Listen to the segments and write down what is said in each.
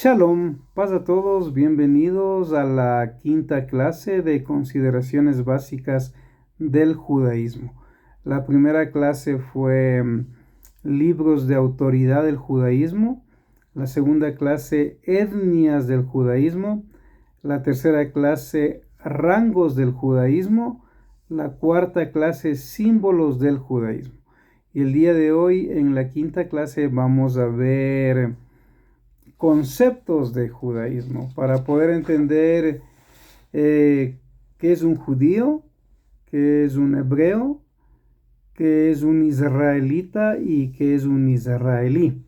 Shalom, paz a todos, bienvenidos a la quinta clase de consideraciones básicas del judaísmo. La primera clase fue libros de autoridad del judaísmo, la segunda clase etnias del judaísmo, la tercera clase rangos del judaísmo, la cuarta clase símbolos del judaísmo. Y el día de hoy en la quinta clase vamos a ver conceptos de judaísmo para poder entender qué es un judío, qué es un hebreo, qué es un israelita y qué es un israelí.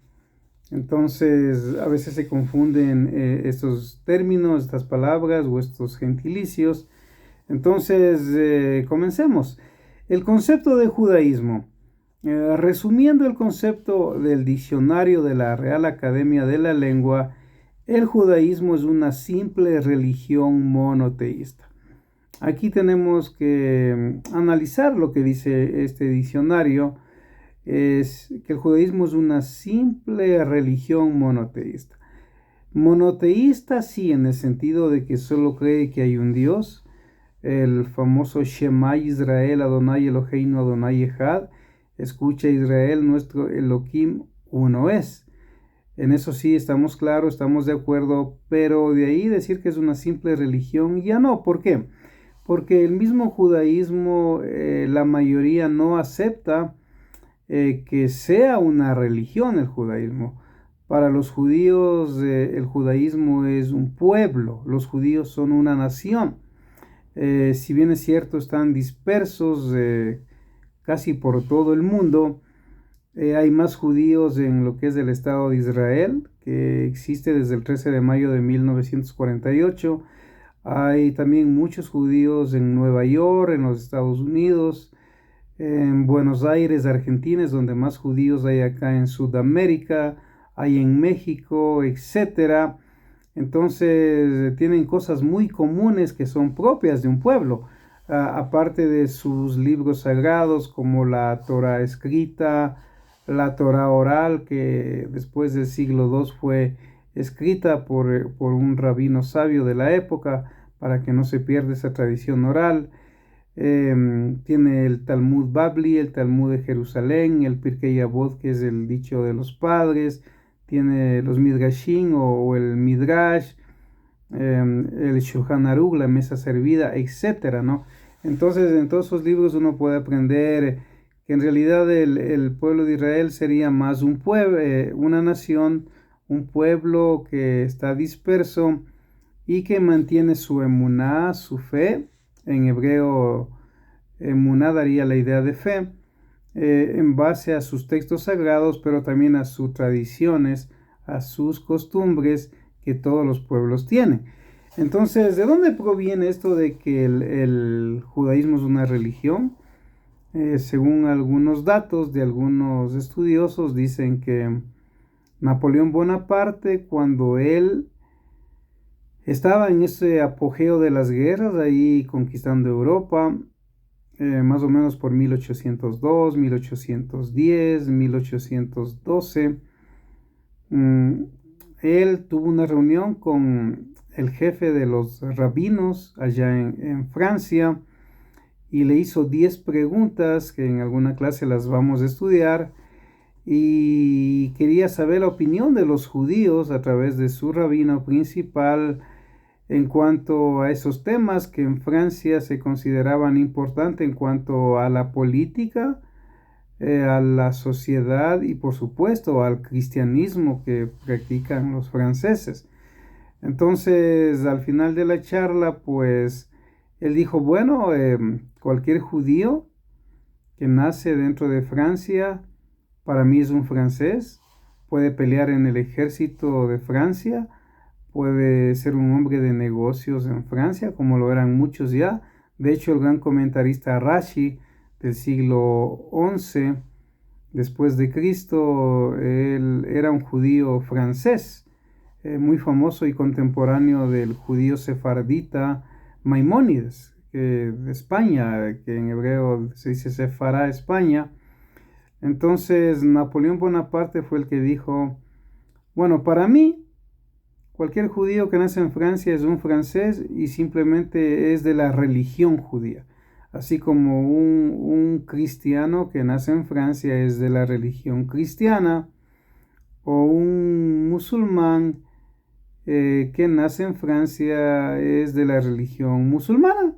Entonces, a veces se confunden estos términos, estas palabras o estos gentilicios. Entonces, comencemos. El concepto de judaísmo. Resumiendo el concepto del diccionario de la Real Academia de la Lengua, el judaísmo es una simple religión monoteísta. Aquí tenemos que analizar lo que dice este diccionario. Es que el judaísmo es una simple religión monoteísta. Monoteísta sí, en el sentido de que solo cree que hay un Dios, el famoso Shema Israel, Adonai Eloheinu, Adonai Echad. Escucha Israel, nuestro Elohim uno es. En eso sí estamos claros, estamos de acuerdo, pero de ahí decir que es una simple religión, ya no. ¿Por qué? Porque el mismo judaísmo, la mayoría no acepta que sea una religión el judaísmo. Para los judíos, el judaísmo es un pueblo, los judíos son una nación. Si bien es cierto, están dispersos casi por todo el mundo. Hay más judíos en lo que es el Estado de Israel, que existe desde el 13 de mayo de 1948. Hay también muchos judíos en Nueva York, en los Estados Unidos, en Buenos Aires, Argentina, es donde más judíos hay acá en Sudamérica, hay en México, etcétera. Entonces tienen cosas muy comunes que son propias de un pueblo. Aparte de sus libros sagrados como la Torah escrita, la Torah oral, que después del siglo II fue escrita por un rabino sabio de la época para que no se pierda esa tradición oral. Tiene el Talmud Babli, el Talmud de Jerusalén, el Pirkei Avot, que es el dicho de los padres, tiene los Midrashim o el Midrash, el Shulchan Aruch, la mesa servida, etcétera, ¿no? Entonces, en todos esos libros uno puede aprender que en realidad el pueblo de Israel sería más un pueblo, una nación, un pueblo que está disperso y que mantiene su emuná, su fe. En hebreo, emuná daría la idea de fe, en base a sus textos sagrados, pero también a sus tradiciones, a sus costumbres que todos los pueblos tienen. Entonces, ¿de dónde proviene esto de que el judaísmo es una religión? Según algunos datos de algunos estudiosos, dicen que Napoleón Bonaparte, cuando él estaba en ese apogeo de las guerras, ahí conquistando Europa, más o menos por 1802, 1810, 1812, él tuvo una reunión con el jefe de los rabinos allá en Francia y le hizo 10 preguntas que en alguna clase las vamos a estudiar, y quería saber la opinión de los judíos a través de su rabino principal en cuanto a esos temas que en Francia se consideraban importantes en cuanto a la política, a la sociedad y por supuesto al cristianismo que practican los franceses. Entonces, al final de la charla, pues él dijo, bueno, cualquier judío que nace dentro de Francia, para mí es un francés, puede pelear en el ejército de Francia, puede ser un hombre de negocios en Francia, como lo eran muchos ya. De hecho, el gran comentarista Rashi del siglo XI después de Cristo, él era un judío francés, muy famoso y contemporáneo del judío sefardita Maimónides, de España, que en hebreo se dice Sefará, España. Entonces, Napoleón Bonaparte fue el que dijo, bueno, para mí, Cualquier judío que nace en Francia es un francés y simplemente es de la religión judía. Así como un cristiano que nace en Francia es de la religión cristiana, o un musulmán que nace en Francia es de la religión musulmana.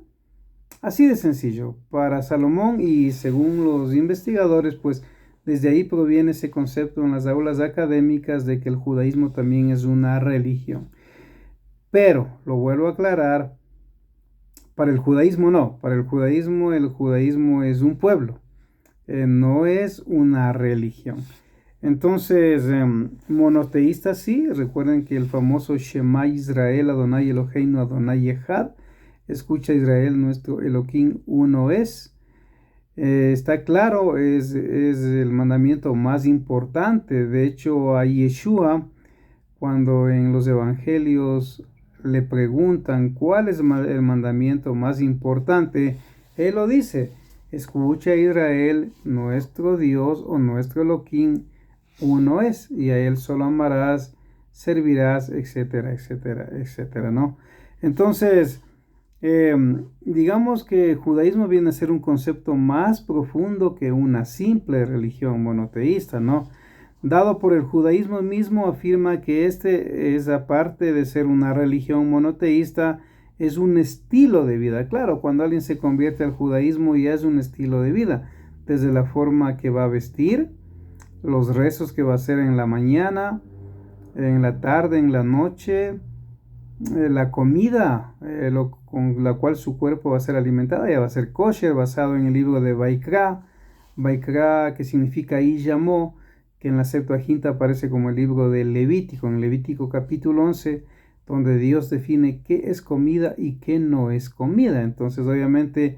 Así de sencillo. Para Salomón y según los investigadores, pues desde ahí proviene ese concepto en las aulas académicas de que el judaísmo también es una religión. Pero, lo vuelvo a aclarar, para el judaísmo no. Para el judaísmo es un pueblo, no es una religión. Entonces, monoteísta sí, recuerden que el famoso Shema Israel, Adonai Eloheinu, Adonai Echad, escucha Israel, nuestro Elohim uno es. Está claro, es el mandamiento más importante. De hecho, a Yeshua, cuando en los evangelios le preguntan cuál es el mandamiento más importante, él lo dice: escucha Israel, nuestro Dios o nuestro Elohim uno es, y a él solo amarás, servirás, etcétera, etcétera, etcétera, ¿no? Entonces, digamos que el judaísmo viene a ser un concepto más profundo que una simple religión monoteísta, ¿no? Dado por el judaísmo mismo, afirma que este es, aparte de ser una religión monoteísta, es un estilo de vida. Claro, cuando alguien se convierte al judaísmo ya es un estilo de vida, desde la forma que va a vestir, los rezos que va a hacer en la mañana, en la tarde, en la noche, la comida con la cual su cuerpo va a ser alimentada, ya va a ser kosher, basado en el libro de Vaikra, que significa y llamó, que en la Septuaginta aparece como el libro de Levítico, en Levítico capítulo 11, donde Dios define qué es comida y qué no es comida. Entonces, obviamente,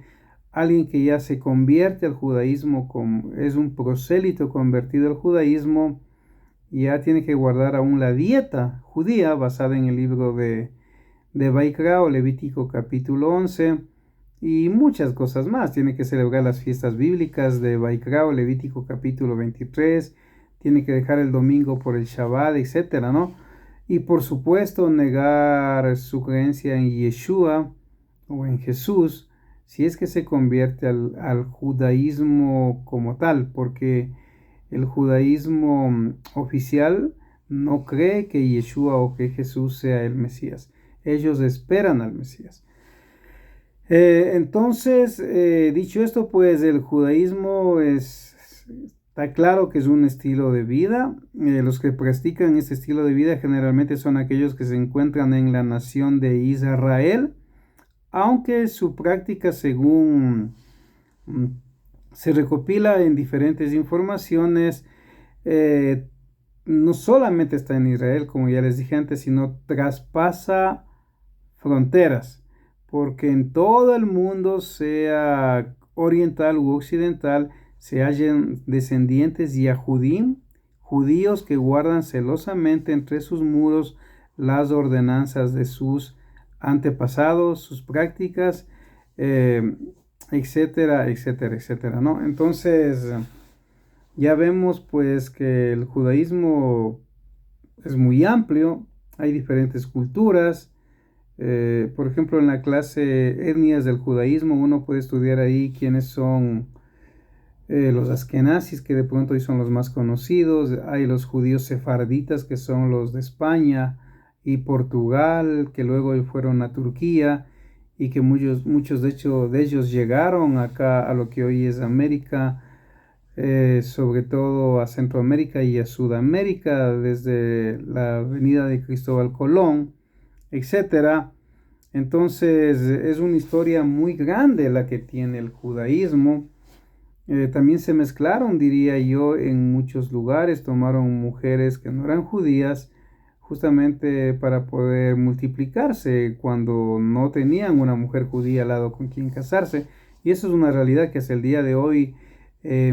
alguien que ya se convierte al judaísmo, es un prosélito convertido al judaísmo, ya tiene que guardar aún la dieta judía basada en el libro de Vaikra o Levítico capítulo 11 y muchas cosas más. Tiene que celebrar las fiestas bíblicas de Vaikra o Levítico capítulo 23, tiene que dejar el domingo por el Shabbat, etcétera, ¿no? Y por supuesto negar su creencia en Yeshua o en Jesús, si es que se convierte al judaísmo como tal, porque el judaísmo oficial no cree que Yeshua o que Jesús sea el Mesías. Ellos esperan al Mesías. Entonces, dicho esto, pues el judaísmo está claro que es un estilo de vida. Los que practican este estilo de vida generalmente son aquellos que se encuentran en la nación de Israel, aunque su práctica, según se recopila en diferentes informaciones, no solamente está en Israel, como ya les dije antes, sino traspasa fronteras, porque en todo el mundo, sea oriental u occidental, se hallan descendientes yahudim, judíos que guardan celosamente entre sus muros las ordenanzas de sus antepasados, sus prácticas, etcétera, etcétera, etcétera, ¿no? Entonces, ya vemos pues que el judaísmo es muy amplio, hay diferentes culturas. Por ejemplo, en la clase Etnias del Judaísmo uno puede estudiar ahí quiénes son los askenazis, que de pronto hoy son los más conocidos. Hay los judíos sefarditas, que son los de España y Portugal, que luego fueron a Turquía y que muchos de hecho de ellos llegaron acá a lo que hoy es América, sobre todo a Centroamérica y a Sudamérica desde la venida de Cristóbal Colón, etcétera. Entonces es una historia muy grande la que tiene el judaísmo. También se mezclaron, diría yo, en muchos lugares, tomaron mujeres que no eran judías justamente para poder multiplicarse cuando no tenían una mujer judía al lado con quien casarse. Y eso es una realidad que hasta el día de hoy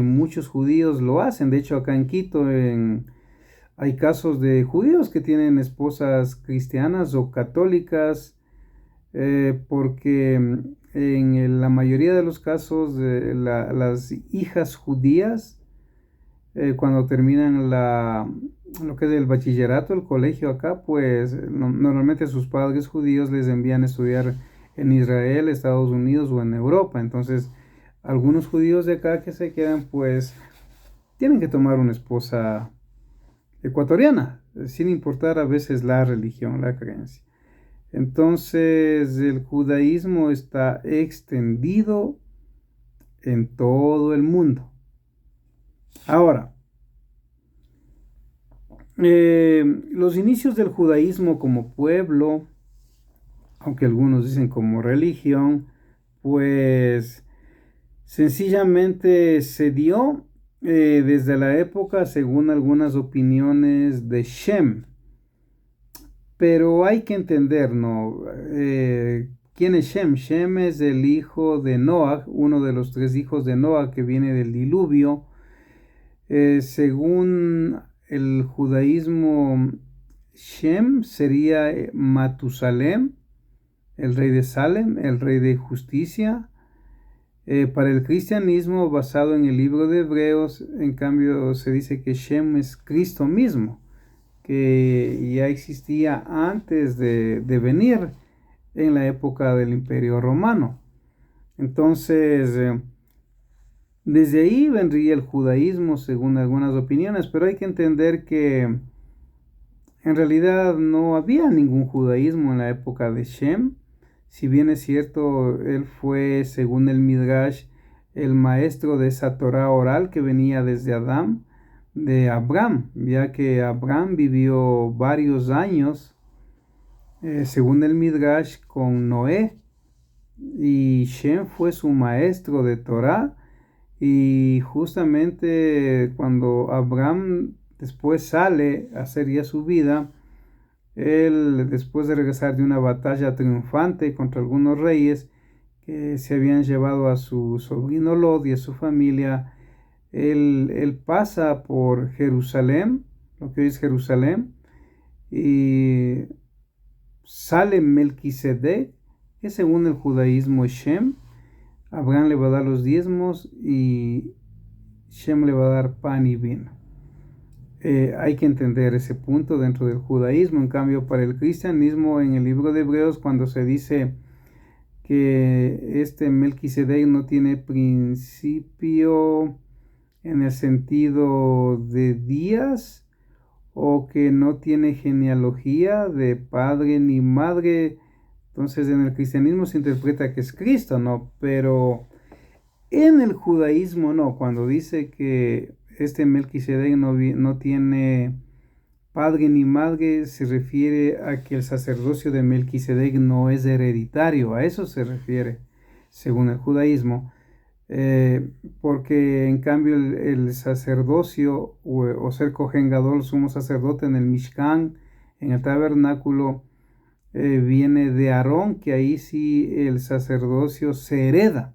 muchos judíos lo hacen. De hecho, acá en Quito hay casos de judíos que tienen esposas cristianas o católicas, porque en la mayoría de los casos las hijas judías, cuando terminan lo que es el bachillerato, el colegio acá, pues normalmente sus padres judíos les envían a estudiar en Israel, Estados Unidos o en Europa. Entonces, algunos judíos de acá que se quedan, pues tienen que tomar una esposa ecuatoriana, sin importar a veces la religión, la creencia. Entonces, el judaísmo está extendido en todo el mundo. Ahora, los inicios del judaísmo como pueblo, aunque algunos dicen como religión, pues sencillamente se dio desde la época, según algunas opiniones, de Shem. Pero hay que entender, ¿no? ¿Quién es Shem? Shem es el hijo de Noah, uno de los 3 hijos de Noah que viene del diluvio. Según el judaísmo, Shem sería Matusalem, el rey de Salem, el rey de justicia. Para el cristianismo, basado en el libro de Hebreos, en cambio, se dice que Shem es Cristo mismo, que ya existía antes de venir en la época del Imperio Romano. Entonces, desde ahí vendría el judaísmo, según algunas opiniones, pero hay que entender que en realidad no había ningún judaísmo en la época de Shem. Si bien es cierto, él fue, según el Midrash, el maestro de esa Torah oral que venía desde Adán, de Abraham, ya que Abraham vivió varios años, según el Midrash, con Noé, y Shem fue su maestro de Torah. Y justamente cuando Abraham después sale a hacer ya su vida, él, después de regresar de una batalla triunfante contra algunos reyes que se habían llevado a su sobrino Lot y a su familia, él pasa por Jerusalén, lo que hoy es Jerusalén, y sale Melquisedec, que según el judaísmo es Shem. Abraham le va a dar los diezmos y Shem le va a dar pan y vino. Hay que entender ese punto dentro del judaísmo. En cambio, para el cristianismo, en el libro de Hebreos, cuando se dice que este Melquisedec no tiene principio en el sentido de días, o que no tiene genealogía de padre ni madre, entonces en el cristianismo se interpreta que es Cristo, ¿no? Pero en el judaísmo no, cuando dice que este Melquisedec no tiene padre ni madre, se refiere a que el sacerdocio de Melquisedec no es hereditario, a eso se refiere, según el judaísmo. Porque en cambio el sacerdocio o ser Kohen Gadol, sumo sacerdote en el Mishkan, en el tabernáculo, viene de Aarón, que ahí sí el sacerdocio se hereda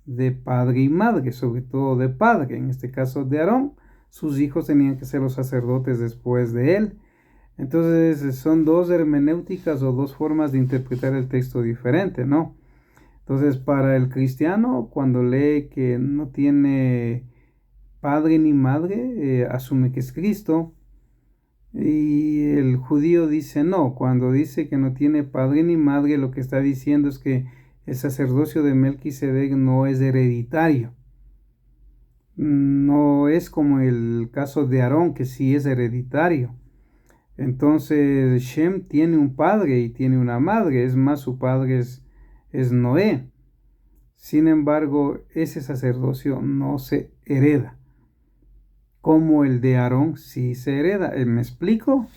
de padre y madre, sobre todo de padre, en este caso de Aarón. Sus hijos tenían que ser los sacerdotes después de él. Entonces son dos hermenéuticas o dos formas de interpretar el texto diferente, ¿no? Entonces para el cristiano, cuando lee que no tiene padre ni madre, asume que es Cristo. Y el judío dice no, cuando dice que no tiene padre ni madre, lo que está diciendo es que el sacerdocio de Melquisedec no es hereditario. No es como el caso de Aarón, que sí es hereditario. Entonces Shem tiene un padre y tiene una madre, es más, su padre es Noé. Sin embargo, ese sacerdocio no se hereda, como el de Aarón sí se hereda. ¿Me explico?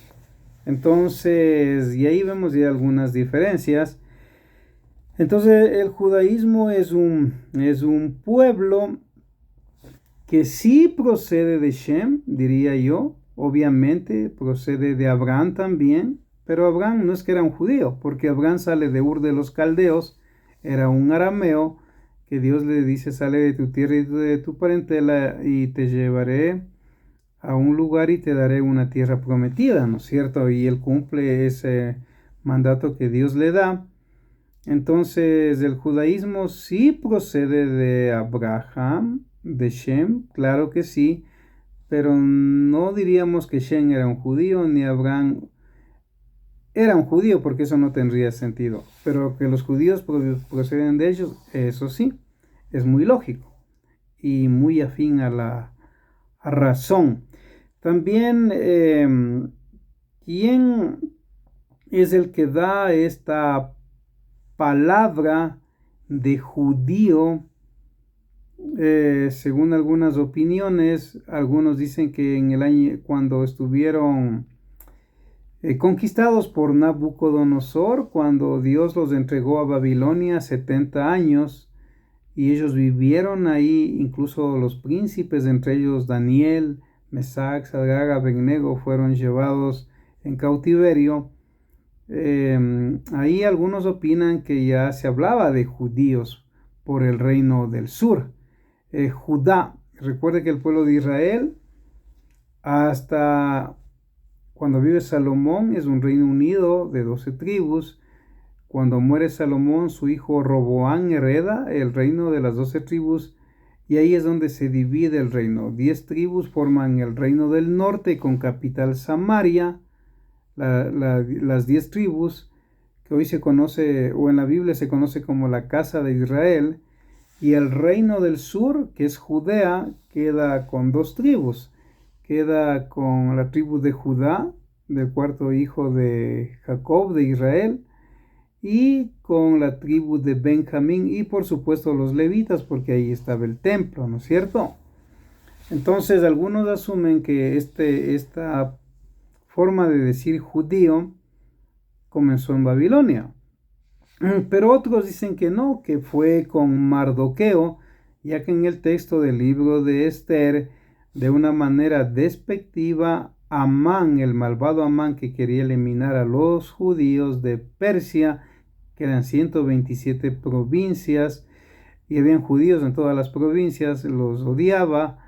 Entonces, y ahí vemos ya algunas diferencias. Entonces, el judaísmo es un pueblo que sí procede de Shem, diría yo. Obviamente procede de Abraham también, pero Abraham no es que era un judío, porque Abraham sale de Ur de los Caldeos, era un arameo, que Dios le dice, sale de tu tierra y de tu parentela y te llevaré a un lugar y te daré una tierra prometida, ¿no es cierto? Y él cumple ese mandato que Dios le da. Entonces el judaísmo sí procede de Abraham, de Shem, claro que sí, pero no diríamos que Shem era un judío ni Abraham era un judío, porque eso no tendría sentido. Pero que los judíos proceden de ellos, eso sí, es muy lógico y muy afín a la razón. También, ¿quién es el que da esta palabra de judío? Según algunas opiniones, algunos dicen que en el año cuando estuvieron conquistados por Nabucodonosor, cuando Dios los entregó a Babilonia 70 años, y ellos vivieron ahí, incluso los príncipes, entre ellos Daniel, Mesac, Sadrach, Abednego, fueron llevados en cautiverio. Ahí algunos opinan que ya se hablaba de judíos por el reino del sur. Judá, recuerde que el pueblo de Israel, hasta cuando vive Salomón, es un reino unido de 12 tribus. Cuando muere Salomón, su hijo Roboán hereda el reino de las 12 tribus, y ahí es donde se divide el reino. 10 tribus forman el reino del norte con capital Samaria. Las 10 tribus, que hoy se conoce, o en la Biblia se conoce como la casa de Israel, y el reino del sur, que es Judea, queda con 2 tribus. Queda con la tribu de Judá, del cuarto hijo de Jacob, de Israel, y con la tribu de Benjamín, y por supuesto los levitas, porque ahí estaba el templo, ¿no es cierto? Entonces algunos asumen que esta forma de decir judío comenzó en Babilonia, pero otros dicen que no, que fue con Mardoqueo, ya que en el texto del libro de Esther, de una manera despectiva, Amán, el malvado Amán que quería eliminar a los judíos de Persia, que eran 127 provincias, y habían judíos en todas las provincias, los odiaba,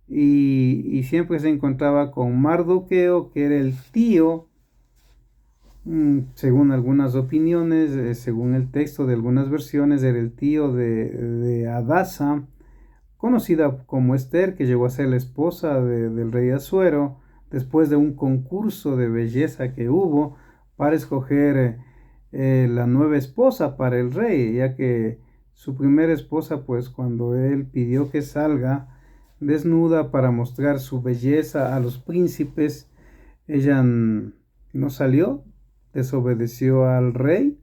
y siempre se encontraba con Mardoqueo, que era el tío, según algunas opiniones, según el texto de algunas versiones, era el tío de Hadasa, conocida como Esther, que llegó a ser la esposa del rey Asuero, después de un concurso de belleza que hubo para escoger la nueva esposa para el rey, ya que su primera esposa, pues cuando él pidió que salga desnuda para mostrar su belleza a los príncipes, ella no salió, desobedeció al rey,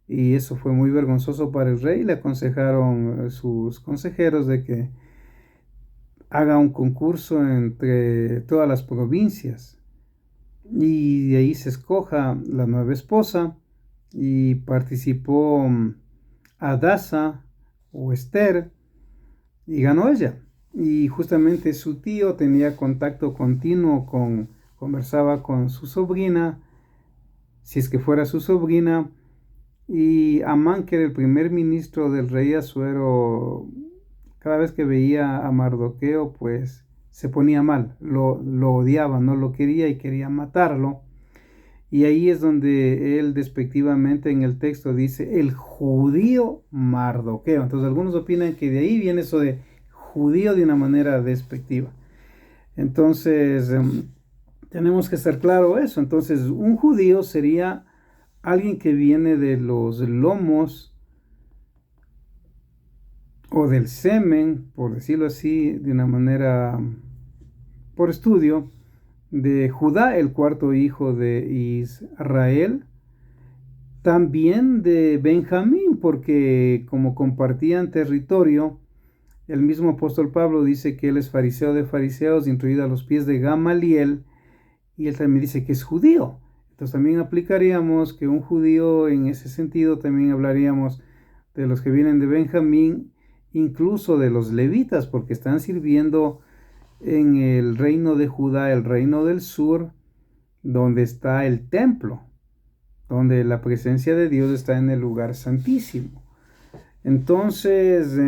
y eso fue muy vergonzoso para el rey. Le aconsejaron sus consejeros de que haga un concurso entre todas las provincias y de ahí se escoja la nueva esposa, y participó Hadasa o Esther y ganó ella. Y justamente su tío tenía contacto continuo conversaba con su sobrina, si es que fuera su sobrina, y Amán, que era el primer ministro del rey Asuero, cada vez que veía a Mardoqueo, pues se ponía mal, lo odiaba, no lo quería y quería matarlo. Y ahí es donde él despectivamente en el texto dice el judío Mardoqueo. Entonces algunos opinan que de ahí viene eso de judío de una manera despectiva. Entonces tenemos que estar claro eso. Entonces un judío sería alguien que viene de los lomos o del semen, por decirlo así, de una manera por estudio, de Judá, el cuarto hijo de Israel, también de Benjamín, porque como compartían territorio, el mismo apóstol Pablo dice que él es fariseo de fariseos, instruido a los pies de Gamaliel, y él también dice que es judío. Entonces también aplicaríamos que un judío, en ese sentido también hablaríamos de los que vienen de Benjamín, incluso de los levitas, porque están sirviendo en el reino de Judá, el reino del sur, donde está el templo, donde la presencia de Dios está en el lugar santísimo. Entonces,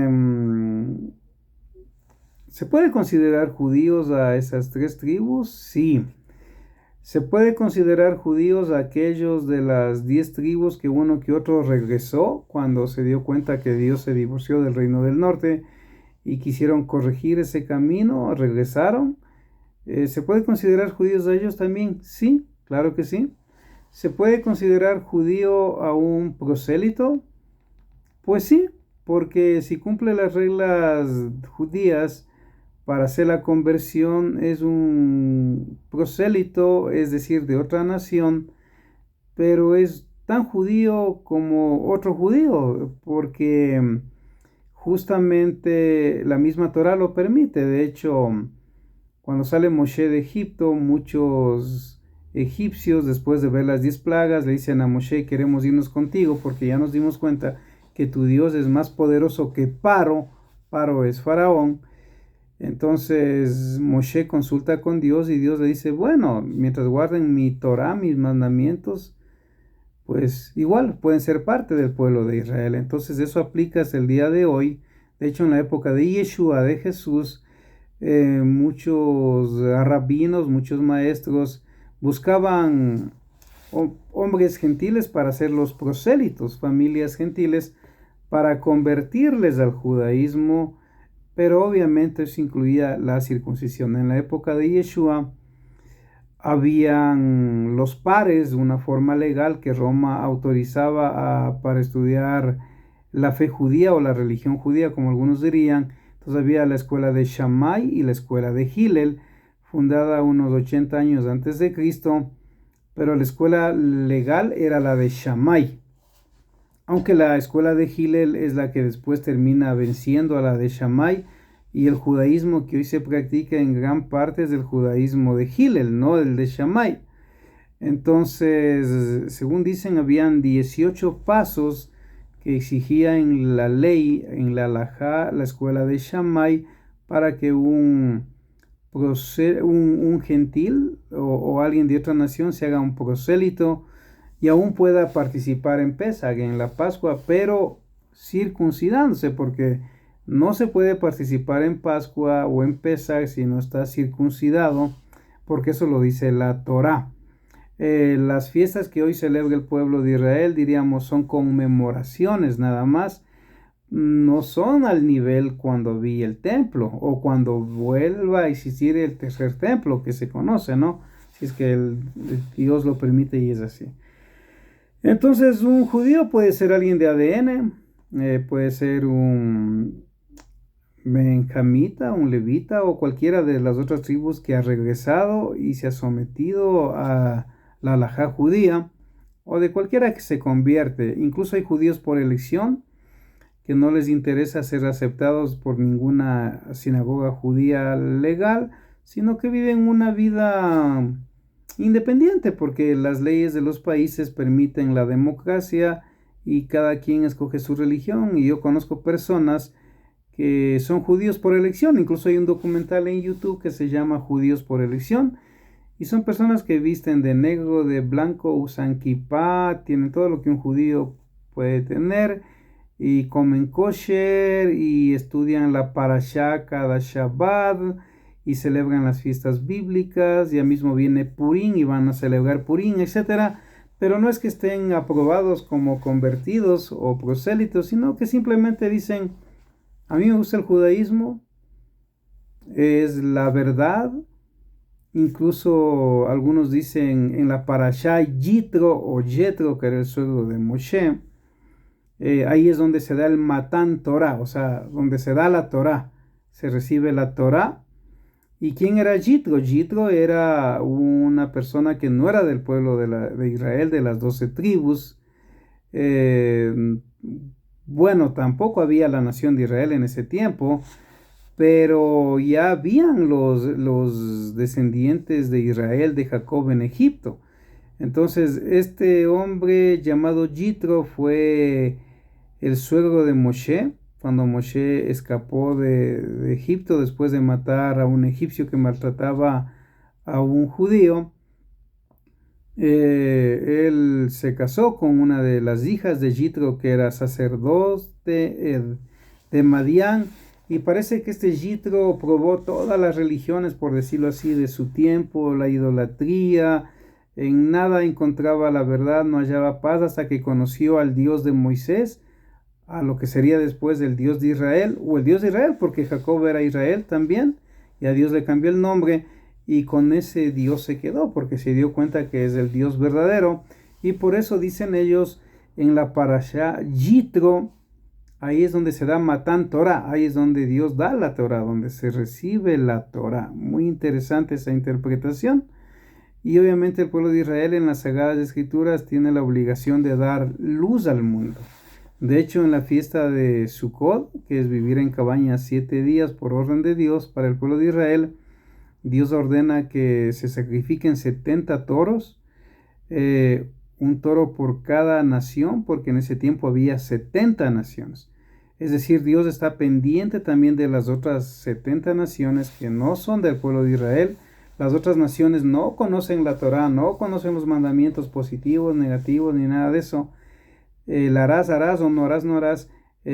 ¿se puede considerar judíos a esas 3 tribus? Sí. ¿Se puede considerar judíos a aquellos de las 10 tribus que uno que otro regresó cuando se dio cuenta que Dios se divorció del reino del norte y quisieron corregir ese camino? Regresaron. ¿Se puede considerar judíos a ellos también? Sí, claro que sí. ¿Se puede considerar judío a un prosélito? Pues sí, porque si cumple las reglas judías para hacer la conversión es un prosélito, es decir, de otra nación, pero es tan judío como otro judío, porque justamente la misma Torah lo permite. De hecho, cuando sale Moshe de Egipto, muchos egipcios, después de ver las 10 plagas, le dicen a Moshe: queremos irnos contigo porque ya nos dimos cuenta que tu Dios es más poderoso que Paro. Paro es Faraón. Entonces Moshe consulta con Dios y Dios le dice: bueno, mientras guarden mi Torah, mis mandamientos, pues igual pueden ser parte del pueblo de Israel. Entonces eso aplica hasta el día de hoy. De hecho, en la época de Yeshua, de Jesús, muchos rabinos, muchos maestros buscaban hombres gentiles para ser los prosélitos, familias gentiles, para convertirles al judaísmo, pero obviamente eso incluía la circuncisión. En la época de Yeshua habían los pares, una forma legal que Roma autorizaba para estudiar la fe judía o la religión judía, como algunos dirían. Entonces había la escuela de Shammai y la escuela de Hillel, fundada unos 80 años antes de Cristo, pero la escuela legal era la de Shammai, aunque la escuela de Hillel es la que después termina venciendo a la de Shammai, y el judaísmo que hoy se practica en gran parte es del judaísmo de Hillel, no el de Shammai. Entonces, según dicen, habían 18 pasos que exigía en la ley, en la halajá, la escuela de Shammai, para que un gentil o alguien de otra nación se haga un prosélito y aún pueda participar en Pesaj, en la Pascua, pero circuncidándose, porque no se puede participar en Pascua o en Pesaj si no está circuncidado, porque eso lo dice la Torá. Las fiestas que hoy celebra el pueblo de Israel, diríamos, son conmemoraciones nada más, no son al nivel cuando vi el templo o cuando vuelva a existir el tercer templo que se conoce, ¿no? Si es que Dios lo permite y es así. Entonces, un judío puede ser alguien de ADN, puede ser un benjamita, un levita o cualquiera de las otras tribus que ha regresado y se ha sometido a la halajá judía, o de cualquiera que se convierte. Incluso hay judíos por elección que no les interesa ser aceptados por ninguna sinagoga judía legal, sino que viven una vida independiente, porque las leyes de los países permiten la democracia y cada quien escoge su religión. Y yo conozco personas que son judíos por elección. Incluso hay un documental en YouTube que se llama Judíos por elección, y son personas que visten de negro, de blanco, usan kippah, tienen todo lo que un judío puede tener, y comen kosher y estudian la parashá cada Shabbat y celebran las fiestas bíblicas. Ya mismo viene Purim y van a celebrar Purim, etc. Pero no es que estén aprobados como convertidos o prosélitos, sino que simplemente dicen: a mí me gusta el judaísmo, es la verdad. Incluso algunos dicen en la parashá Yitro o Yetro, que era el suegro de Moshe, ahí es donde se da el Matán Torah, o sea, donde se da la Torah, se recibe la Torah. ¿Y quién era Yitro? Yitro era una persona que no era del pueblo de Israel, de las 12 tribus. Bueno, tampoco había la nación de Israel en ese tiempo, pero ya habían los descendientes de Israel, de Jacob en Egipto. Entonces, este hombre llamado Yitro fue el suegro de Moshe, cuando Moshe escapó de Egipto después de matar a un egipcio que maltrataba a un judío. Él se casó con una de las hijas de Yitro, que era sacerdote de Madián, y parece que este Yitro probó todas las religiones, por decirlo así, de su tiempo, la idolatría. En nada encontraba la verdad, no hallaba paz, hasta que conoció al Dios de Moisés, a lo que sería después el Dios de Israel, o el Dios de Israel, porque Jacob era Israel también, y a Dios le cambió el nombre, y con ese Dios se quedó, porque se dio cuenta que es el Dios verdadero, y por eso dicen ellos en la parashá Yitro, ahí es donde se da Matán Torah, ahí es donde Dios da la Torah, donde se recibe la Torah. Muy interesante esa interpretación. Y obviamente el pueblo de Israel en las Sagradas Escrituras tiene la obligación de dar luz al mundo. De hecho, en la fiesta de Sukkot, que es vivir en cabañas 7 días por orden de Dios para el pueblo de Israel, Dios ordena que se sacrifiquen 70 toros, un toro por cada nación, porque en ese tiempo había 70 naciones. Es decir, Dios está pendiente también de las otras 70 naciones que no son del pueblo de Israel. Las otras naciones no conocen la Torá, no conocen los mandamientos positivos, negativos, ni nada de eso. Harás, harás o no harás, no harás.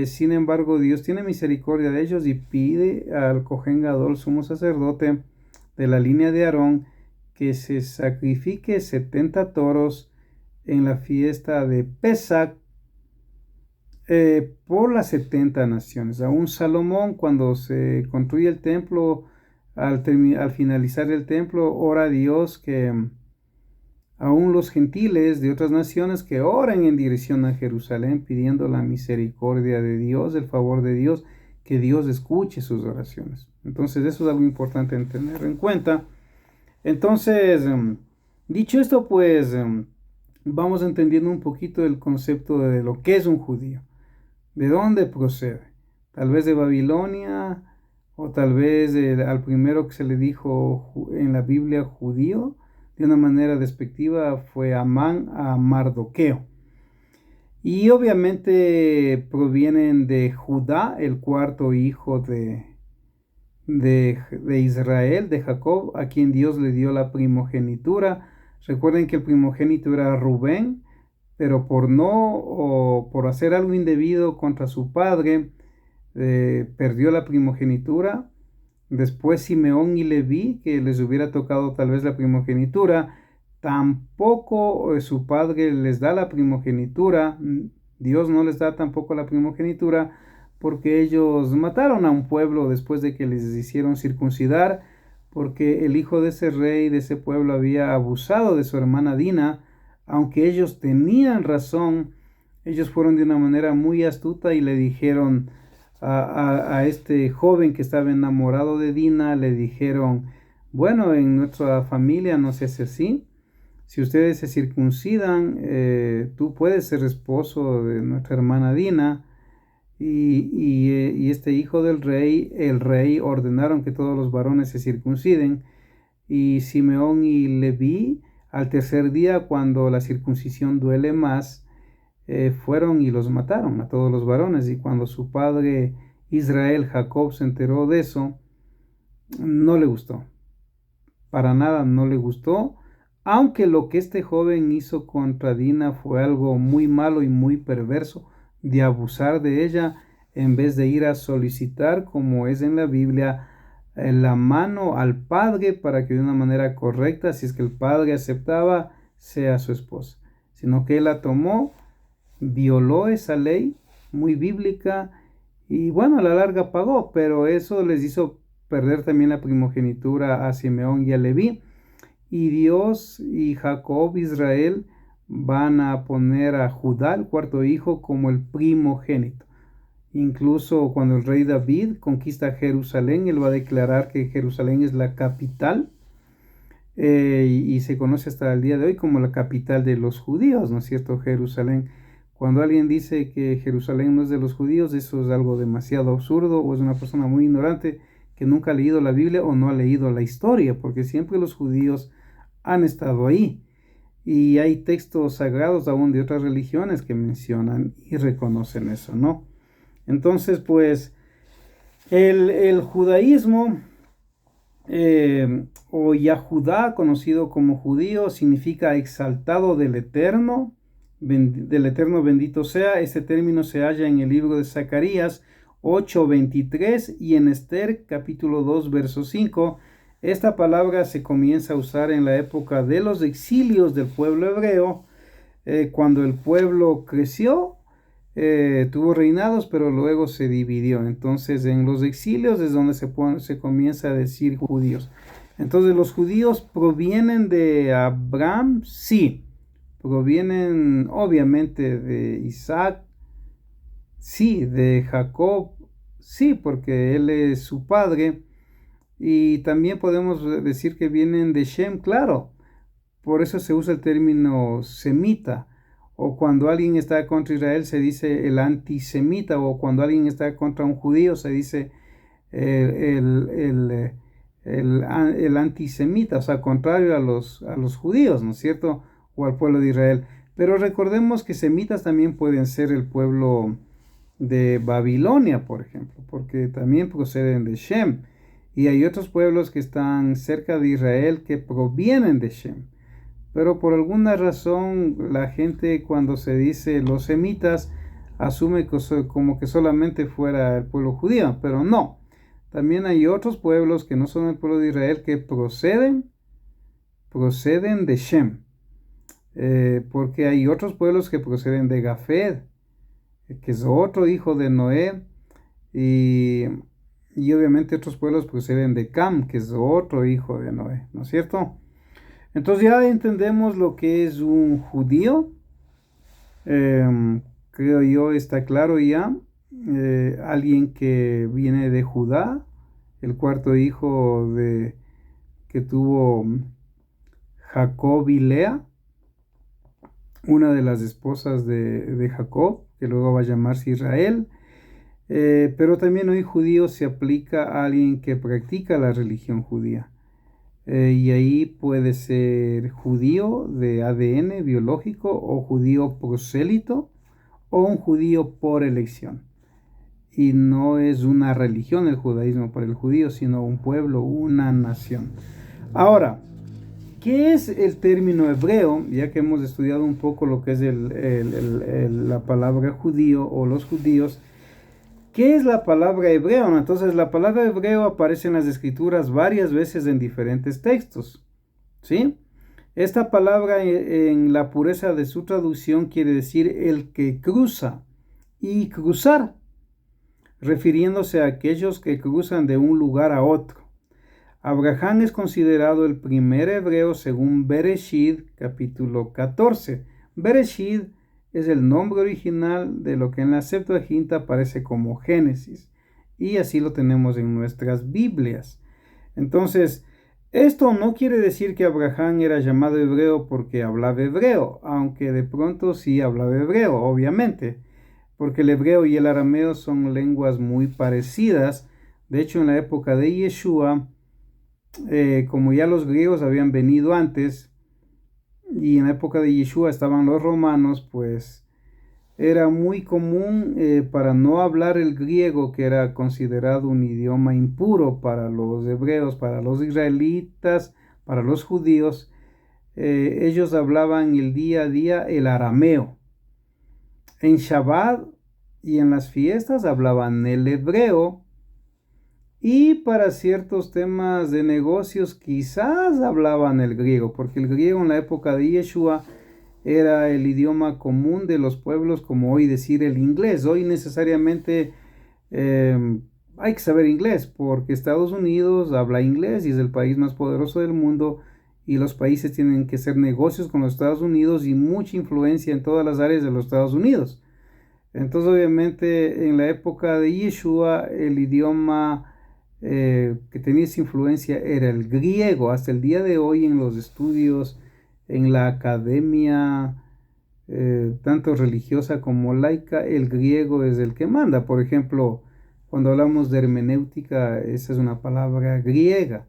Sin embargo, Dios tiene misericordia de ellos y pide al Cohen Gadol, sumo sacerdote de la línea de Aarón, que se sacrifique 70 toros en la fiesta de Pesach por las 70 naciones. Aún Salomón, cuando se construye el templo, al finalizar el templo, ora a Dios que aún los gentiles de otras naciones que oren en dirección a Jerusalén, pidiendo la misericordia de Dios, el favor de Dios, que Dios escuche sus oraciones. Entonces eso es algo importante en tener en cuenta. Entonces, dicho esto, pues vamos entendiendo un poquito el concepto de lo que es un judío, de dónde procede, tal vez de Babilonia, o tal vez al primero que se le dijo en la Biblia judío, de una manera despectiva, fue Amán a Mardoqueo. Y obviamente provienen de Judá, el cuarto hijo de Israel, de Jacob, a quien Dios le dio la primogenitura. Recuerden que el primogénito era Rubén, pero por hacer algo indebido contra su padre, perdió la primogenitura. Después Simeón y Leví, que les hubiera tocado tal vez la primogenitura, tampoco su padre les da la primogenitura. Dios no les da tampoco la primogenitura porque ellos mataron a un pueblo después de que les hicieron circuncidar, porque el hijo de ese rey, de ese pueblo, había abusado de su hermana Dina. Aunque ellos tenían razón, ellos fueron de una manera muy astuta y le dijeron a este joven que estaba enamorado de Dina, le dijeron, bueno, en nuestra familia no se hace así. Si ustedes se circuncidan, tú puedes ser esposo de nuestra hermana Dina. Y este hijo del rey, el rey ordenaron que todos los varones se circunciden. Y Simeón y Leví, al tercer día, cuando la circuncisión duele más, fueron y los mataron a todos los varones. Y cuando su padre Israel, Jacob, se enteró de eso, no le gustó. Para nada no le gustó. Aunque lo que este joven hizo contra Dina fue algo muy malo y muy perverso, de abusar de ella, en vez de ir a solicitar, como es en la Biblia, la mano al padre para que de una manera correcta, si es que el padre aceptaba, sea su esposa. Sino que él la tomó, violó esa ley muy bíblica y bueno, a la larga pagó, pero eso les hizo perder también la primogenitura a Simeón y a Leví. Y Dios y Jacob, Israel, van a poner a Judá, el cuarto hijo, como el primogénito. Incluso cuando el rey David conquista Jerusalén, él va a declarar que Jerusalén es la capital y se conoce hasta el día de hoy como la capital de los judíos, ¿no es cierto? Jerusalén. Cuando alguien dice que Jerusalén no es de los judíos, eso es algo demasiado absurdo o es una persona muy ignorante que nunca ha leído la Biblia o no ha leído la historia, porque siempre los judíos han estado ahí. Y hay textos sagrados aún de otras religiones que mencionan y reconocen eso, ¿no? Entonces, pues, el judaísmo o Yahudá, conocido como judío, significa exaltado del Eterno bendito sea. Este término se halla en el libro de Zacarías 8:23 y en Esther capítulo 2 verso 5. Esta palabra se comienza a usar en la época de los exilios del pueblo hebreo, cuando el pueblo creció, tuvo reinados, pero luego se dividió. Entonces en los exilios es donde se comienza a decir judíos. Entonces, ¿los judíos provienen de Abraham? Sí. ¿Provienen obviamente de Isaac? Sí. ¿De Jacob? Sí, porque él es su padre. Y también podemos decir que vienen de Shem, claro. Por eso se usa el término semita. O cuando alguien está contra Israel se dice el antisemita. O cuando alguien está contra un judío se dice el, el, el antisemita, o sea, contrario a los judíos, ¿no es cierto? O al pueblo de Israel. Pero recordemos que semitas también pueden ser el pueblo de Babilonia, por ejemplo, porque también proceden de Shem. Y hay otros pueblos que están cerca de Israel que provienen de Shem. Pero por alguna razón la gente cuando se dice los semitas asume como que solamente fuera el pueblo judío, pero no. También hay otros pueblos que no son el pueblo de Israel que proceden de Shem. Porque hay otros pueblos que proceden de Gafed, que es otro hijo de Noé, y, y obviamente otros pueblos proceden de Cam, que es otro hijo de Noé, ¿no es cierto? Entonces ya entendemos lo que es un judío. Creo yo está claro ya. Alguien que viene de Judá, el cuarto hijo que tuvo Jacob y Lea, una de las esposas de Jacob, que luego va a llamarse Israel. Pero también hoy judío se aplica a alguien que practica la religión judía. Y ahí puede ser judío de ADN biológico o judío prosélito o un judío por elección. Y no es una religión el judaísmo para el judío, sino un pueblo, una nación. Ahora, ¿qué es el término hebreo? Ya que hemos estudiado un poco lo que es la palabra judío o los judíos. ¿Qué es la palabra hebreo? Entonces, la palabra hebreo aparece en las escrituras varias veces en diferentes textos. ¿Sí? Esta palabra en la pureza de su traducción quiere decir el que cruza y cruzar, refiriéndose a aquellos que cruzan de un lugar a otro. Abraham es considerado el primer hebreo según Bereshit, capítulo 14. Bereshit es el nombre original de lo que en la Septuaginta aparece como Génesis, y así lo tenemos en nuestras Biblias. Entonces, esto no quiere decir que Abraham era llamado hebreo porque hablaba hebreo, aunque de pronto sí hablaba hebreo, obviamente, porque el hebreo y el arameo son lenguas muy parecidas. De hecho, en la época de Yeshua, como ya los griegos habían venido antes, y en la época de Yeshua estaban los romanos, pues era muy común para no hablar el griego, que era considerado un idioma impuro para los hebreos, para los israelitas, para los judíos. Ellos hablaban el día a día el arameo. En Shabbat y en las fiestas hablaban el hebreo. Y para ciertos temas de negocios quizás hablaban el griego, porque el griego en la época de Yeshua era el idioma común de los pueblos, como hoy decir el inglés. Hoy necesariamente hay que saber inglés, porque Estados Unidos habla inglés y es el país más poderoso del mundo, y los países tienen que hacer negocios con los Estados Unidos y mucha influencia en todas las áreas de los Estados Unidos. Entonces, obviamente, en la época de Yeshua, el idioma que tenía esa influencia era el griego. Hasta el día de hoy en los estudios, en la academia, tanto religiosa como laica, el griego es el que manda. Por ejemplo, cuando hablamos de hermenéutica, esa es una palabra griega.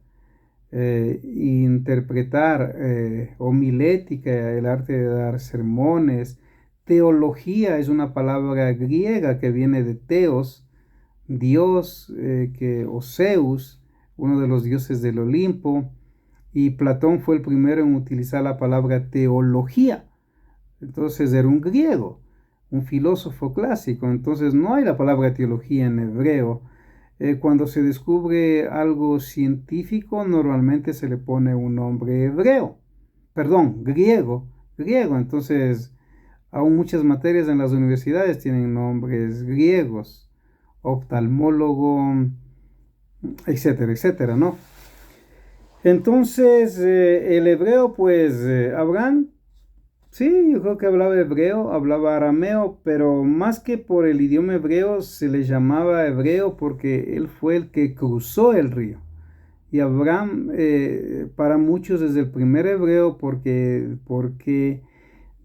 Interpretar, homilética, el arte de dar sermones. Teología es una palabra griega que viene de teos, Dios, o Zeus, uno de los dioses del Olimpo, y Platón fue el primero en utilizar la palabra teología. Entonces era un griego, un filósofo clásico. Entonces no hay la palabra teología en hebreo. Cuando se descubre algo científico, normalmente se le pone un nombre hebreo, perdón, griego. Entonces, aún muchas materias en las universidades tienen nombres griegos, oftalmólogo, etcétera, etcétera, ¿no? Entonces, el hebreo, pues, Abraham, sí, yo creo que hablaba hebreo, hablaba arameo, pero más que por el idioma hebreo, se le llamaba hebreo porque él fue el que cruzó el río. Y Abraham, para muchos, es el primer hebreo porque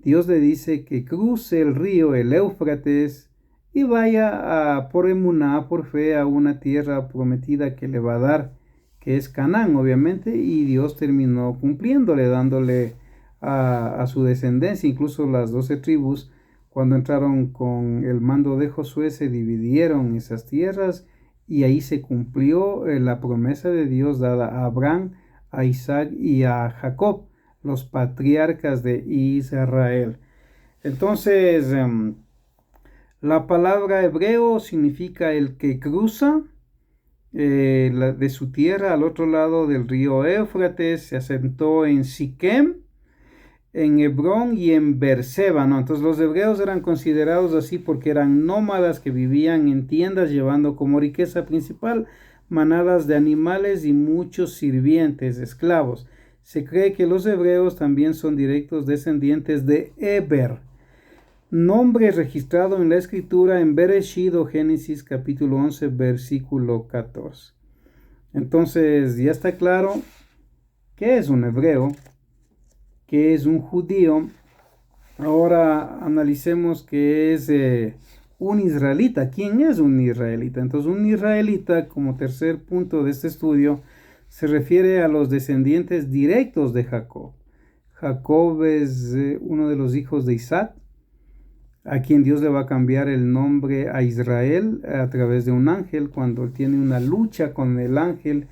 Dios le dice que cruce el río, el Éufrates, y vaya por emuná, por fe, a una tierra prometida que le va a dar, que es Canaán, obviamente, y Dios terminó cumpliéndole, dándole a su descendencia, incluso las 12 tribus, cuando entraron con el mando de Josué, se dividieron esas tierras y ahí se cumplió la promesa de Dios dada a Abraham, a Isaac y a Jacob, los patriarcas de Israel. Entonces, la palabra hebreo significa el que cruza de su tierra al otro lado del río Éufrates, se asentó en Siquem, en Hebrón y en Berseba, ¿no? Entonces los hebreos eran considerados así porque eran nómadas que vivían en tiendas llevando como riqueza principal manadas de animales y muchos sirvientes, esclavos. Se cree que los hebreos también son directos descendientes de Eber, nombre registrado en la escritura en Bereshit o Génesis capítulo 11 versículo 14. Entonces ya está claro qué es un hebreo, qué es un judío. Ahora analicemos qué es un israelita. ¿Quién es un israelita? Entonces un israelita, como tercer punto de este estudio, se refiere a los descendientes directos de Jacob. Jacob es uno de los hijos de Isaac, a quien Dios le va a cambiar el nombre a Israel a través de un ángel, cuando él tiene una lucha con el ángel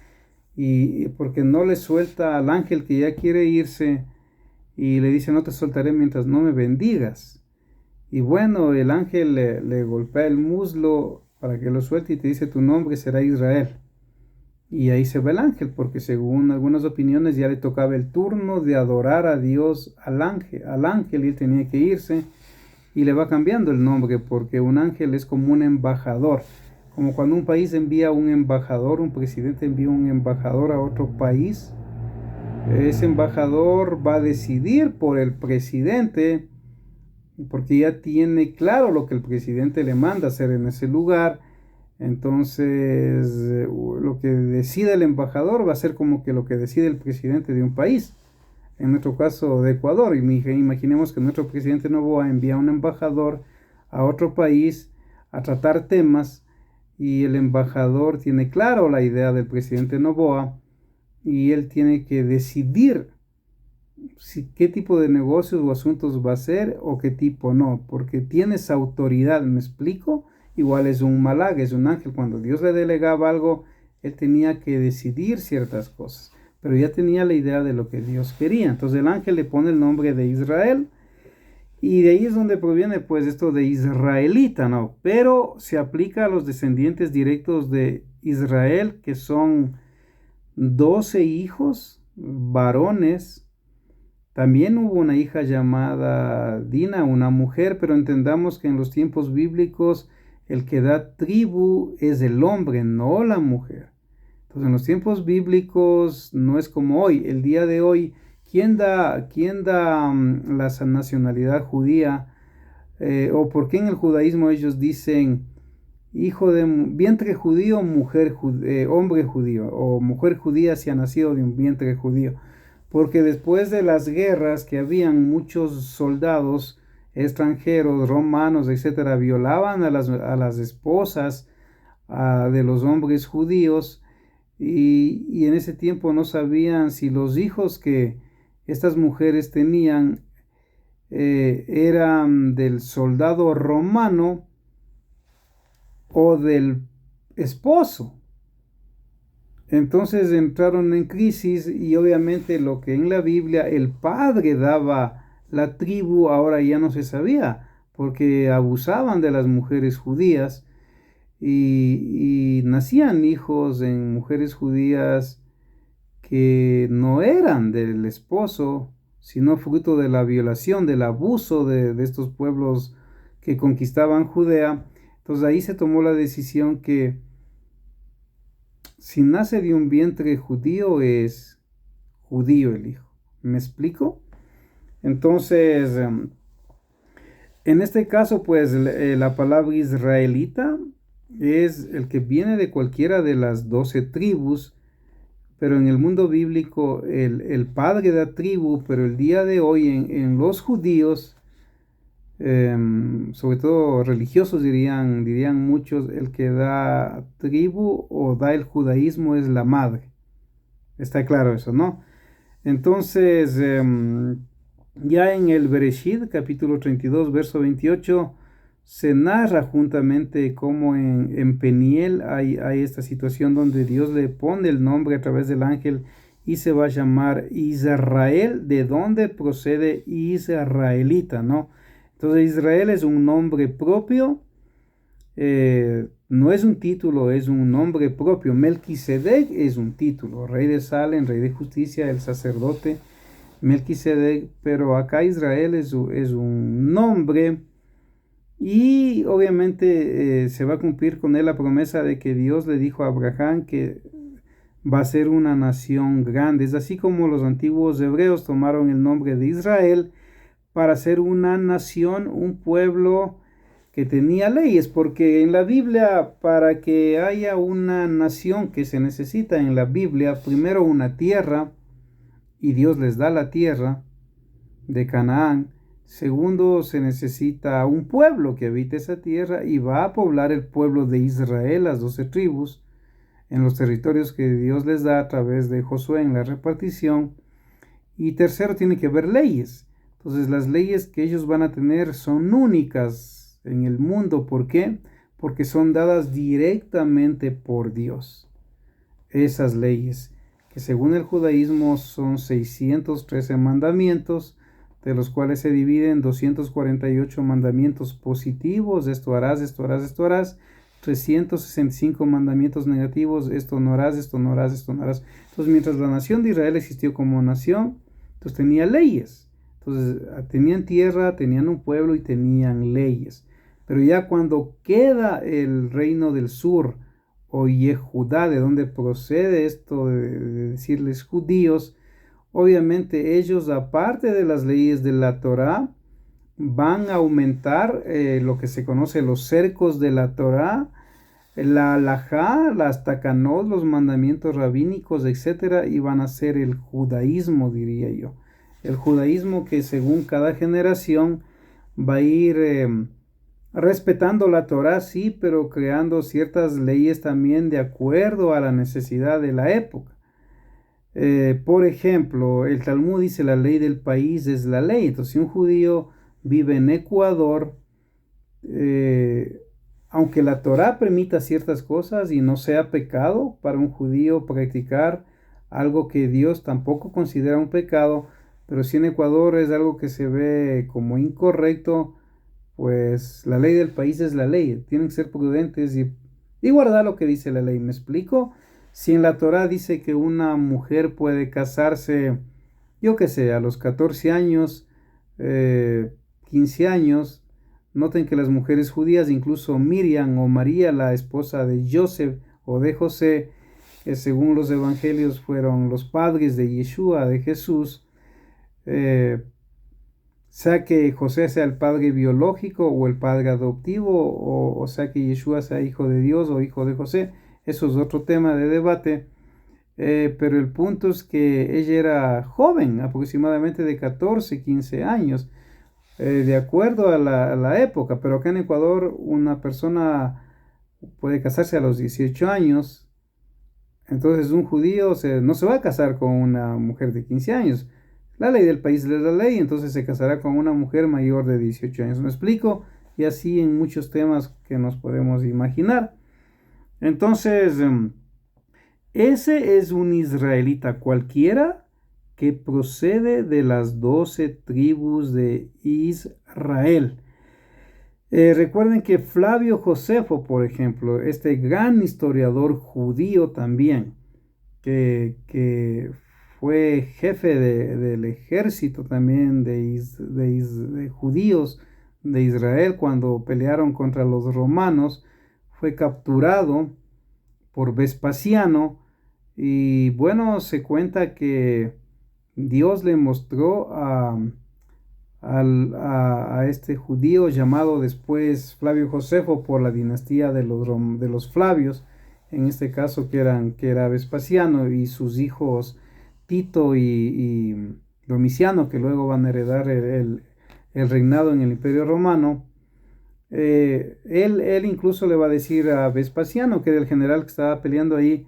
y porque no le suelta al ángel que ya quiere irse y le dice: no te soltaré mientras no me bendigas. Y bueno, el ángel le golpea el muslo para que lo suelte y te dice: tu nombre será Israel. Y ahí se va el ángel, porque según algunas opiniones ya le tocaba el turno de adorar a Dios al ángel y él tenía que irse. Y le va cambiando el nombre porque un ángel es como un embajador. Como cuando un país envía un embajador, un presidente envía un embajador a otro país, ese embajador va a decidir por el presidente porque ya tiene claro lo que el presidente le manda hacer en ese lugar. Entonces, lo que decide el embajador va a ser como que lo que decide el presidente de un país. En nuestro caso de Ecuador, imaginemos que nuestro presidente Noboa envía un embajador a otro país a tratar temas y el embajador tiene claro la idea del presidente Noboa y él tiene que decidir qué tipo de negocios o asuntos va a hacer o qué tipo no, porque tienes autoridad, ¿me explico? Igual es un malag, es un ángel, cuando Dios le delegaba algo, él tenía que decidir ciertas cosas, pero ya tenía la idea de lo que Dios quería. Entonces el ángel le pone el nombre de Israel y de ahí es donde proviene pues esto de israelita, ¿no? Pero se aplica a los descendientes directos de Israel, que son 12 hijos varones. También hubo una hija llamada Dina, una mujer, pero entendamos que en los tiempos bíblicos el que da tribu es el hombre, no la mujer. Entonces en los tiempos bíblicos no es como hoy. El día de hoy, ¿quién da la nacionalidad judía? ¿O por qué en el judaísmo ellos dicen hijo de vientre judío, hombre judío, o mujer judía si ha nacido de un vientre judío? Porque después de las guerras que habían, muchos soldados extranjeros, romanos, etcétera, violaban a las esposas de los hombres judíos y en ese tiempo no sabían si los hijos que estas mujeres tenían eran del soldado romano o del esposo. Entonces entraron en crisis y obviamente lo que en la Biblia el padre daba la tribu ahora ya no se sabía porque abusaban de las mujeres judías y nacían hijos en mujeres judías que no eran del esposo, sino fruto de la violación, del abuso de estos pueblos que conquistaban Judea. Entonces ahí se tomó la decisión que si nace de un vientre judío es judío el hijo. ¿Me explico? Entonces, en este caso, pues la palabra israelita es el que viene de cualquiera de las 12 tribus, pero en el mundo bíblico el padre da tribu, pero el día de hoy en los judíos, sobre todo religiosos dirían muchos, el que da tribu o da el judaísmo es la madre. Está claro eso, ¿no? Entonces, ya en el Bereshit, capítulo 32, verso 28, se narra juntamente cómo en Peniel hay esta situación donde Dios le pone el nombre a través del ángel y se va a llamar Israel, de donde procede israelita, ¿no? Entonces Israel es un nombre propio, no es un título, es un nombre propio. Melquisedec es un título, rey de Salem, rey de justicia, el sacerdote Melquisedec, pero acá Israel es un nombre y obviamente se va a cumplir con él la promesa de que Dios le dijo a Abraham que va a ser una nación grande. Es así como los antiguos hebreos tomaron el nombre de Israel para ser una nación, un pueblo que tenía leyes, porque en la Biblia, para que haya una nación que se necesita en la Biblia, primero una tierra, y Dios les da la tierra de Canaán. Segundo, se necesita un pueblo que habite esa tierra y va a poblar el pueblo de Israel, las 12 tribus, en los territorios que Dios les da a través de Josué en la repartición. Y tercero, tiene que haber leyes. Entonces las leyes que ellos van a tener son únicas en el mundo. ¿Por qué? Porque son dadas directamente por Dios. Esas leyes, que según el judaísmo son 613 mandamientos, de los cuales se dividen 248 mandamientos positivos, esto harás, esto harás, esto harás, 365 mandamientos negativos, esto no harás, esto no harás, esto no harás. Entonces, mientras la nación de Israel existió como nación, entonces tenía leyes. Entonces, tenían tierra, tenían un pueblo y tenían leyes. Pero ya cuando queda el reino del sur, o Yehudá, de donde procede esto de decirles judíos, obviamente ellos, aparte de las leyes de la Torá, van a aumentar lo que se conoce los cercos de la Torá, la halajá, las takanot, los mandamientos rabínicos, etcétera, y van a ser el judaísmo, diría yo. El judaísmo que según cada generación va a ir respetando la Torá, sí, pero creando ciertas leyes también de acuerdo a la necesidad de la época. Por ejemplo, el Talmud dice la ley del país es la ley. Entonces, si un judío vive en Ecuador, aunque la Torá permita ciertas cosas y no sea pecado para un judío practicar algo que Dios tampoco considera un pecado, pero si en Ecuador es algo que se ve como incorrecto, pues la ley del país es la ley. Tienen que ser prudentes y guardar lo que dice la ley. ¿Me explico? Si en la Torá dice que una mujer puede casarse, yo qué sé, a los 14 años, 15 años, noten que las mujeres judías, incluso Miriam o María, la esposa de Joseph o de José, que según los evangelios fueron los padres de Yeshua, de Jesús, sea que José sea el padre biológico o el padre adoptivo, o sea que Yeshua sea hijo de Dios o hijo de José, eso es otro tema de debate, pero el punto es que ella era joven, aproximadamente de 14, 15 años, de acuerdo a la época, pero acá en Ecuador una persona puede casarse a los 18 años, entonces un judío no se va a casar con una mujer de 15 años. La ley del país es la ley, entonces se casará con una mujer mayor de 18 años. ¿Me explico? Y así en muchos temas que nos podemos imaginar. Entonces, ese es un israelita cualquiera que procede de las 12 tribus de Israel. Recuerden que Flavio Josefo, por ejemplo, este gran historiador judío también, que fue jefe del ejército también de judíos de Israel cuando pelearon contra los romanos, fue capturado por Vespasiano y bueno, se cuenta que Dios le mostró a este judío llamado después Flavio Josefo por la dinastía de los Flavios, en este caso que era Vespasiano y sus hijos Tito y Domiciano, que luego van a heredar el reinado en el Imperio Romano. Él incluso le va a decir a Vespasiano, que era el general que estaba peleando ahí,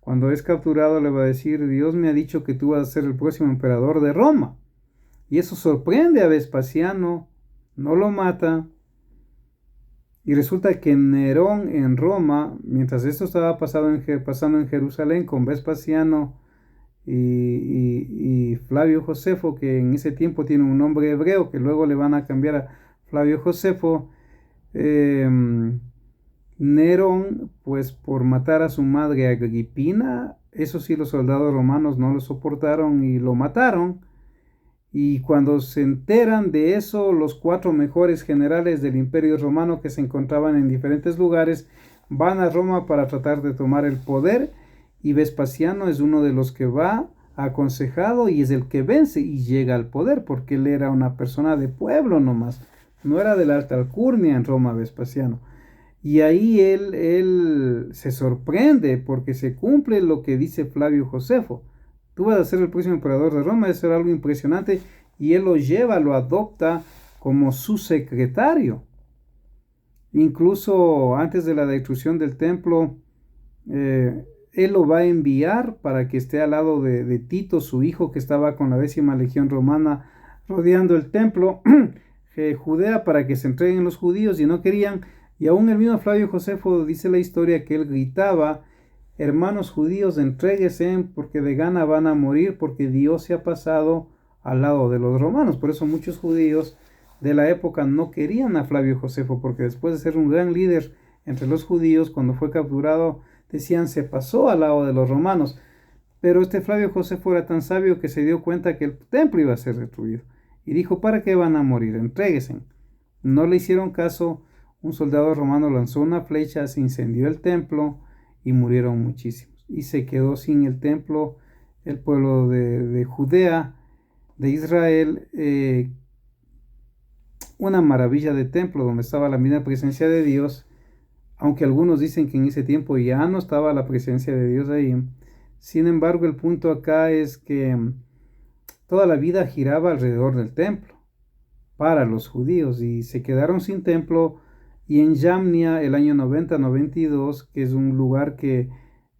cuando es capturado, le va a decir: Dios me ha dicho que tú vas a ser el próximo emperador de Roma. Y eso sorprende a Vespasiano, no lo mata. Y resulta que Nerón en Roma, mientras esto estaba pasando en Jerusalén con Vespasiano y Flavio Josefo, que en ese tiempo tiene un nombre hebreo, que luego le van a cambiar a Flavio Josefo, Nerón, pues por matar a su madre Agripina, eso sí los soldados romanos no lo soportaron y lo mataron. Y cuando se enteran de eso, los 4 mejores generales del Imperio Romano que se encontraban en diferentes lugares van a Roma para tratar de tomar el poder, y Vespasiano es uno de los que va aconsejado y es el que vence y llega al poder, porque él era una persona de pueblo nomás, no era de la alta alcurnia en Roma Vespasiano. Y ahí él se sorprende porque se cumple lo que dice Flavio Josefo: tú vas a ser el próximo emperador de Roma. Eso era algo impresionante, y él lo lleva, lo adopta como su secretario. Incluso antes de la destrucción del templo, él lo va a enviar para que esté al lado de Tito, su hijo, que estaba con la 10ª legión romana rodeando el templo Judea, para que se entreguen los judíos, y no querían. Y aún el mismo Flavio Josefo dice la historia que él gritaba: hermanos judíos, entréguense, porque de gana van a morir, porque Dios se ha pasado al lado de los romanos. Por eso muchos judíos de la época no querían a Flavio Josefo, porque después de ser un gran líder entre los judíos, cuando fue capturado, decían: se pasó al lado de los romanos. Pero este Flavio Josefo era tan sabio que se dio cuenta que el templo iba a ser destruido, y dijo: ¿para qué van a morir? Entréguense. No le hicieron caso. Un soldado romano lanzó una flecha, se incendió el templo y murieron muchísimos. Y se quedó sin el templo el pueblo de Judea, de Israel, una maravilla de templo donde estaba la misma presencia de Dios, aunque algunos dicen que en ese tiempo ya no estaba la presencia de Dios ahí. Sin embargo, el punto acá es que toda la vida giraba alrededor del templo para los judíos, y se quedaron sin templo. Y en Yamnia, el año 90-92, que es un lugar que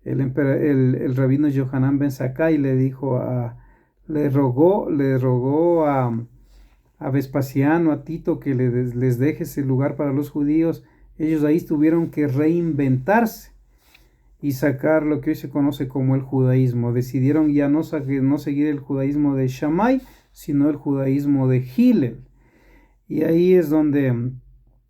el rabino Yohanan ben Zakkai le rogó a Vespasiano, a Tito, que les deje ese lugar para los judíos. Ellos ahí tuvieron que reinventarse y sacar lo que hoy se conoce como el judaísmo. Decidieron ya no seguir el judaísmo de Shammai, sino el judaísmo de Hillel. Y ahí es donde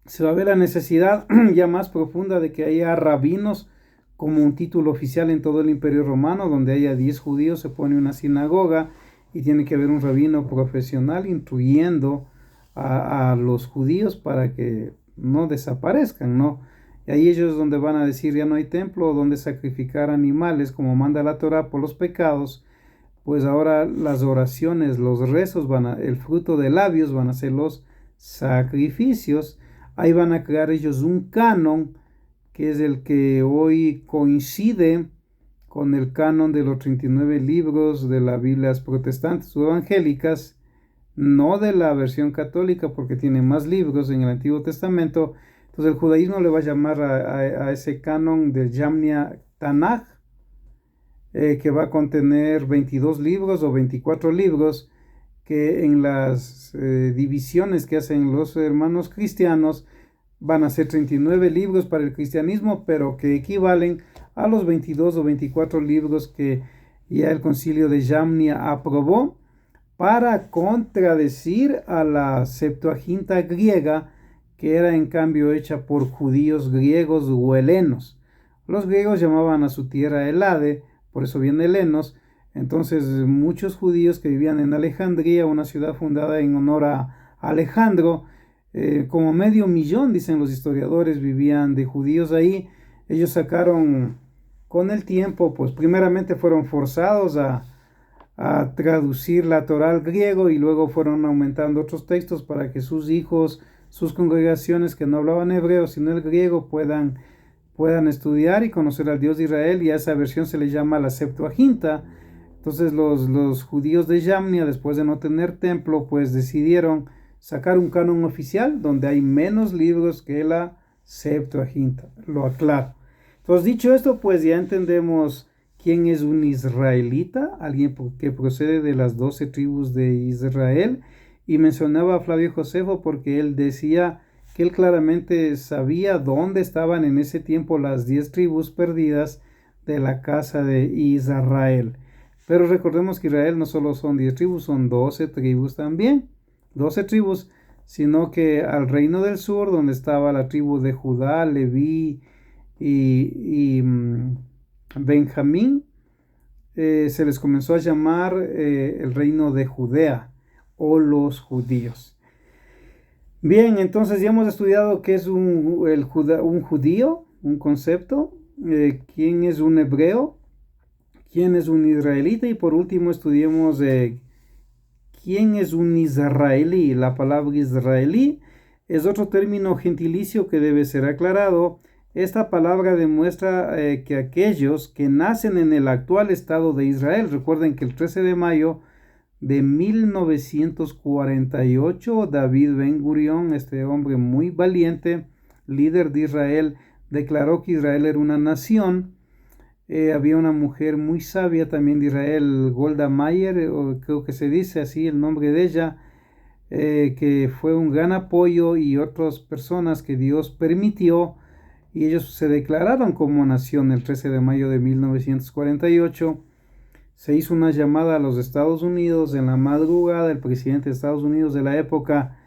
se va a ver la necesidad ya más profunda de que haya rabinos como un título oficial en todo el Imperio Romano. Donde haya 10 judíos se pone una sinagoga, y tiene que haber un rabino profesional instruyendo a los judíos para que no desaparezcan, ¿no? Y ahí ellos donde van a decir: ya no hay templo donde sacrificar animales como manda la Torah por los pecados. Pues ahora las oraciones, los rezos, el fruto de labios van a ser los sacrificios. Ahí van a crear ellos un canon, que es el que hoy coincide con el canon de los 39 libros de las Biblias protestantes o evangélicas, no de la versión católica, porque tiene más libros en el Antiguo Testamento. Entonces el judaísmo le va a llamar a ese canon del Yamnia Tanaj, que va a contener 22 libros o 24 libros, que en las divisiones que hacen los hermanos cristianos van a ser 39 libros para el cristianismo, pero que equivalen a los 22 o 24 libros que ya el concilio de Yamnia aprobó, para contradecir a la Septuaginta griega, que era en cambio hecha por judíos griegos o helenos. Los griegos llamaban a su tierra Helade, por eso viene helenos. Entonces muchos judíos que vivían en Alejandría, una ciudad fundada en honor a Alejandro, como 500,000, dicen los historiadores, vivían de judíos ahí. Ellos sacaron con el tiempo, pues primeramente fueron forzados a a traducir la Torá al griego y luego fueron aumentando otros textos para que sus hijos, sus congregaciones que no hablaban hebreo sino el griego puedan estudiar y conocer al Dios de Israel, y a esa versión se le llama la Septuaginta. Entonces los judíos de Yamnia, después de no tener templo, pues decidieron sacar un canon oficial donde hay menos libros que la Septuaginta. Lo aclaro. Entonces, dicho esto, pues ya entendemos quién es un israelita, alguien que procede de las 12 tribus de Israel. Y mencionaba a Flavio Josefo porque él decía que él claramente sabía dónde estaban en ese tiempo las 10 tribus perdidas de la casa de Israel. Pero recordemos que Israel no solo son 10 tribus, son 12 tribus también. 12 tribus, sino que al reino del sur, donde estaba la tribu de Judá, Leví y Benjamín, se les comenzó a llamar el reino de Judea o los judíos. Bien, entonces ya hemos estudiado qué es un judío, un concepto, quién es un hebreo, quién es un israelita, y por último estudiemos quién es un israelí. La palabra israelí es otro término gentilicio que debe ser aclarado. Esta palabra demuestra que aquellos que nacen en el actual Estado de Israel, recuerden que el 13 de mayo de 1948, David Ben Gurión, este hombre muy valiente, líder de Israel, declaró que Israel era una nación. Había una mujer muy sabia también de Israel, Golda Meir, creo que se dice así el nombre de ella, que fue un gran apoyo, y otras personas que Dios permitió, y ellos se declararon como nación el 13 de mayo de 1948. Se hizo una llamada a los Estados Unidos en la madrugada. El presidente de Estados Unidos de la época,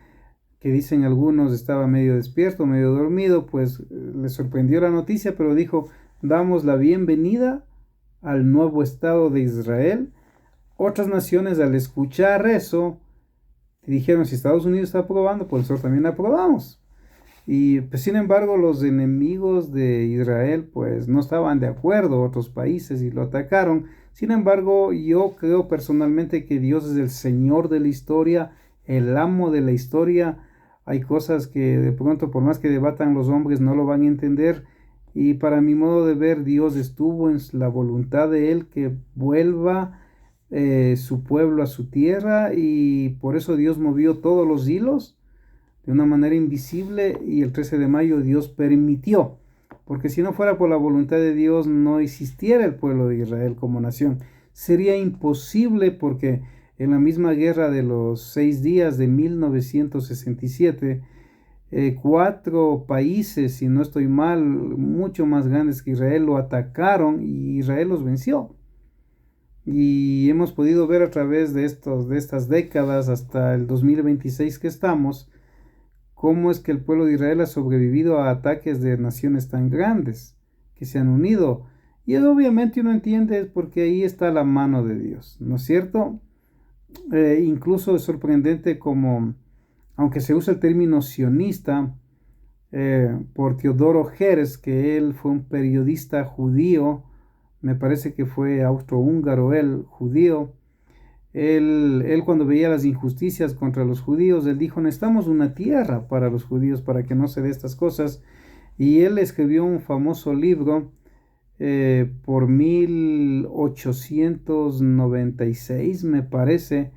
que dicen algunos estaba medio despierto, medio dormido, pues le sorprendió la noticia, pero dijo: damos la bienvenida al nuevo Estado de Israel. Otras naciones, al escuchar eso, dijeron: si Estados Unidos está aprobando, pues nosotros también aprobamos. Y pues, sin embargo, los enemigos de Israel pues no estaban de acuerdo, otros países, y lo atacaron. Sin embargo, yo creo personalmente que Dios es el Señor de la historia, el amo de la historia. Hay cosas que de pronto, por más que debatan los hombres, no lo van a entender. Y para mi modo de ver, Dios estuvo en la voluntad de Él que vuelva su pueblo a su tierra, y por eso Dios movió todos los hilos de una manera invisible, y el 13 de mayo Dios permitió, porque si no fuera por la voluntad de Dios no existiera el pueblo de Israel como nación. Sería imposible, porque en la misma guerra de los 6 días de 1967, 4 países, si no estoy mal, mucho más grandes que Israel, lo atacaron y Israel los venció. Y hemos podido ver a través de estas décadas hasta el 2026 que estamos, cómo es que el pueblo de Israel ha sobrevivido a ataques de naciones tan grandes que se han unido. Y obviamente uno entiende porque ahí está la mano de Dios, ¿no es cierto? Incluso es sorprendente como, aunque se usa el término sionista por Teodoro Herz, que él fue un periodista judío, me parece que fue austrohúngaro, él judío. Él cuando veía las injusticias contra los judíos, él dijo: necesitamos una tierra para los judíos para que no se dé estas cosas. Y él escribió un famoso libro por 1896, me parece,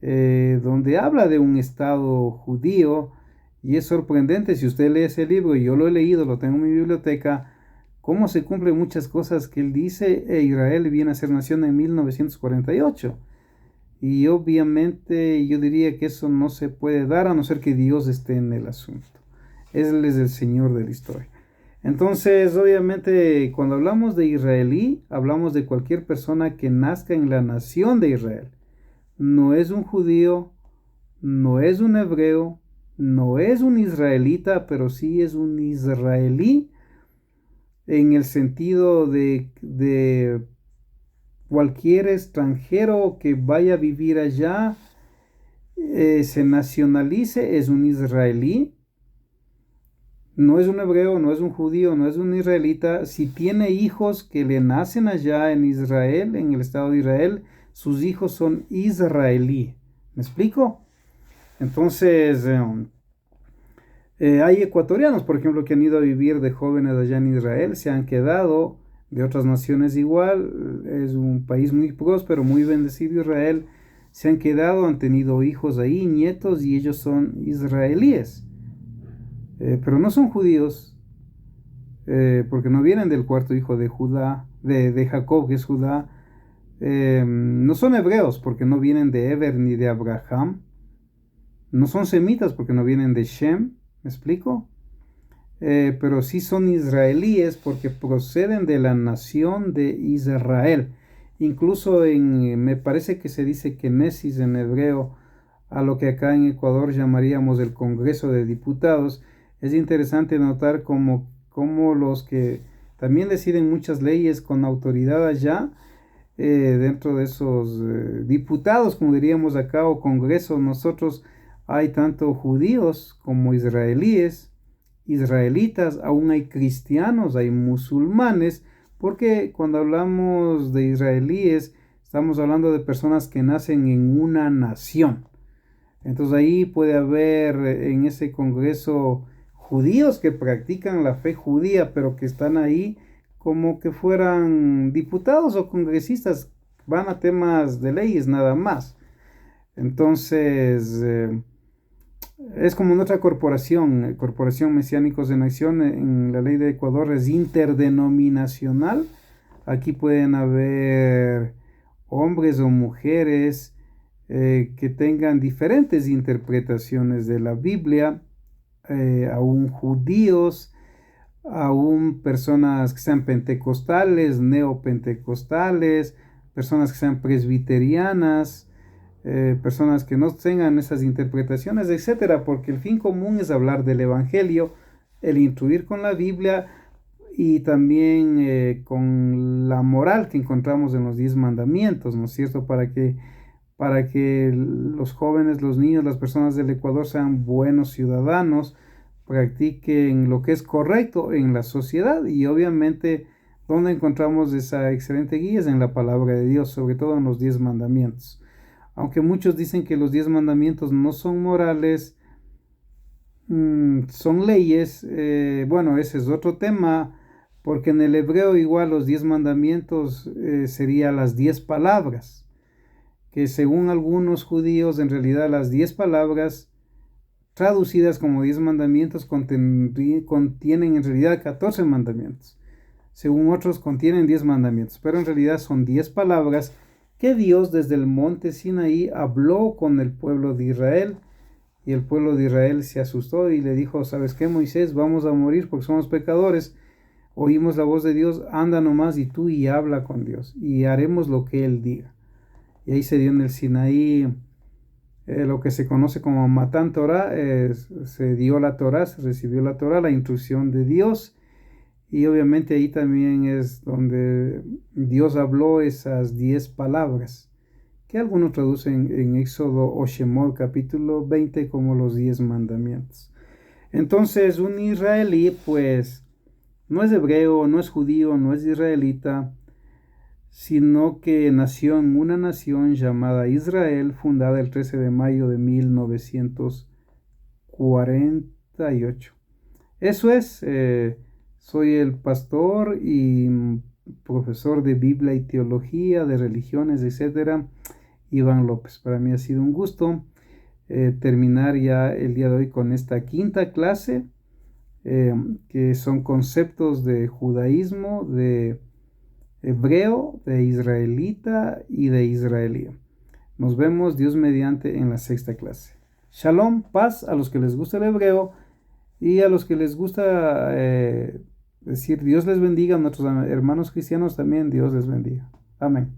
donde habla de un estado judío. Y es sorprendente, si usted lee ese libro, y yo lo he leído, lo tengo en mi biblioteca, cómo se cumplen muchas cosas que él dice. Israel viene a ser nación en 1948. Y obviamente yo diría que eso no se puede dar a no ser que Dios esté en el asunto. Él es el Señor de la historia. Entonces, obviamente, cuando hablamos de israelí, hablamos de cualquier persona que nazca en la nación de Israel. No es un judío, no es un hebreo, no es un israelita, pero sí es un israelí en el sentido de cualquier extranjero que vaya a vivir allá, se nacionalice, es un israelí. No es un hebreo, no es un judío, no es un israelita. Si tiene hijos que le nacen allá en Israel, en el Estado de Israel, sus hijos son israelí. ¿Me explico? Entonces, hay ecuatorianos, por ejemplo, que han ido a vivir de jóvenes allá en Israel, se han quedado, de otras naciones igual, es un país muy próspero, muy bendecido Israel, se han quedado, han tenido hijos ahí, nietos, y ellos son israelíes, pero no son judíos, porque no vienen del cuarto hijo de Judá, de Jacob, que es Judá, no son hebreos, porque no vienen de Eber ni de Abraham, no son semitas, porque no vienen de Shem, ¿me explico? Pero sí son israelíes porque proceden de la nación de Israel. Incluso me parece que se dice Knesset en hebreo, a lo que acá en Ecuador llamaríamos el Congreso de Diputados. Es interesante notar cómo los que también deciden muchas leyes con autoridad allá, dentro de esos diputados, como diríamos acá, o Congreso, nosotros hay tanto judíos como israelíes, israelitas, aún hay cristianos, hay musulmanes, porque cuando hablamos de israelíes, estamos hablando de personas que nacen en una nación. Entonces ahí puede haber en ese congreso judíos que practican la fe judía, pero que están ahí como que fueran diputados o congresistas, van a temas de leyes nada más. Entonces, es como en otra corporación, Corporación Mesiánicos en Acción, en la ley de Ecuador es interdenominacional. Aquí pueden haber hombres o mujeres que tengan diferentes interpretaciones de la Biblia, aún judíos, aún personas que sean pentecostales, neopentecostales, personas que sean presbiterianas, personas que no tengan esas interpretaciones, etcétera, porque el fin común es hablar del Evangelio, el instruir con la Biblia y también con la moral que encontramos en los 10 mandamientos, ¿no es cierto? Para que los jóvenes, los niños, las personas del Ecuador sean buenos ciudadanos, practiquen lo que es correcto en la sociedad y obviamente donde encontramos esa excelente guía es en la palabra de Dios, sobre todo en los 10 mandamientos. Aunque muchos dicen que los 10 mandamientos no son morales, son leyes, bueno, ese es otro tema, porque en el hebreo igual los 10 mandamientos serían las 10 palabras, que según algunos judíos en realidad las 10 palabras traducidas como 10 mandamientos contienen en realidad 14 mandamientos. Según otros contienen 10 mandamientos, pero en realidad son 10 palabras que Dios desde el monte Sinaí habló con el pueblo de Israel, y el pueblo de Israel se asustó y le dijo, ¿sabes qué, Moisés? Vamos a morir porque somos pecadores, oímos la voz de Dios, anda nomás y tú y habla con Dios, y haremos lo que Él diga. Y ahí se dio en el Sinaí lo que se conoce como Matán Torah, se dio la Torah, se recibió la Torah, la instrucción de Dios, y obviamente ahí también es donde Dios habló esas 10 palabras, que algunos traducen en Éxodo o Shemot capítulo 20 como los 10 mandamientos. Entonces un israelí pues no es hebreo, no es judío, no es israelita, sino que nació en una nación llamada Israel, fundada el 13 de mayo de 1948. Eso es, soy el pastor y profesor de Biblia y teología, de religiones, etcétera, Iván López. Para mí ha sido un gusto terminar ya el día de hoy con esta quinta clase, que son conceptos de judaísmo, de hebreo, de israelita y de israelí. Nos vemos, Dios mediante, en la sexta clase. Shalom, paz a los que les gusta el hebreo y a los que les gusta decir Dios les bendiga, a nuestros hermanos cristianos también Dios les bendiga. Amén.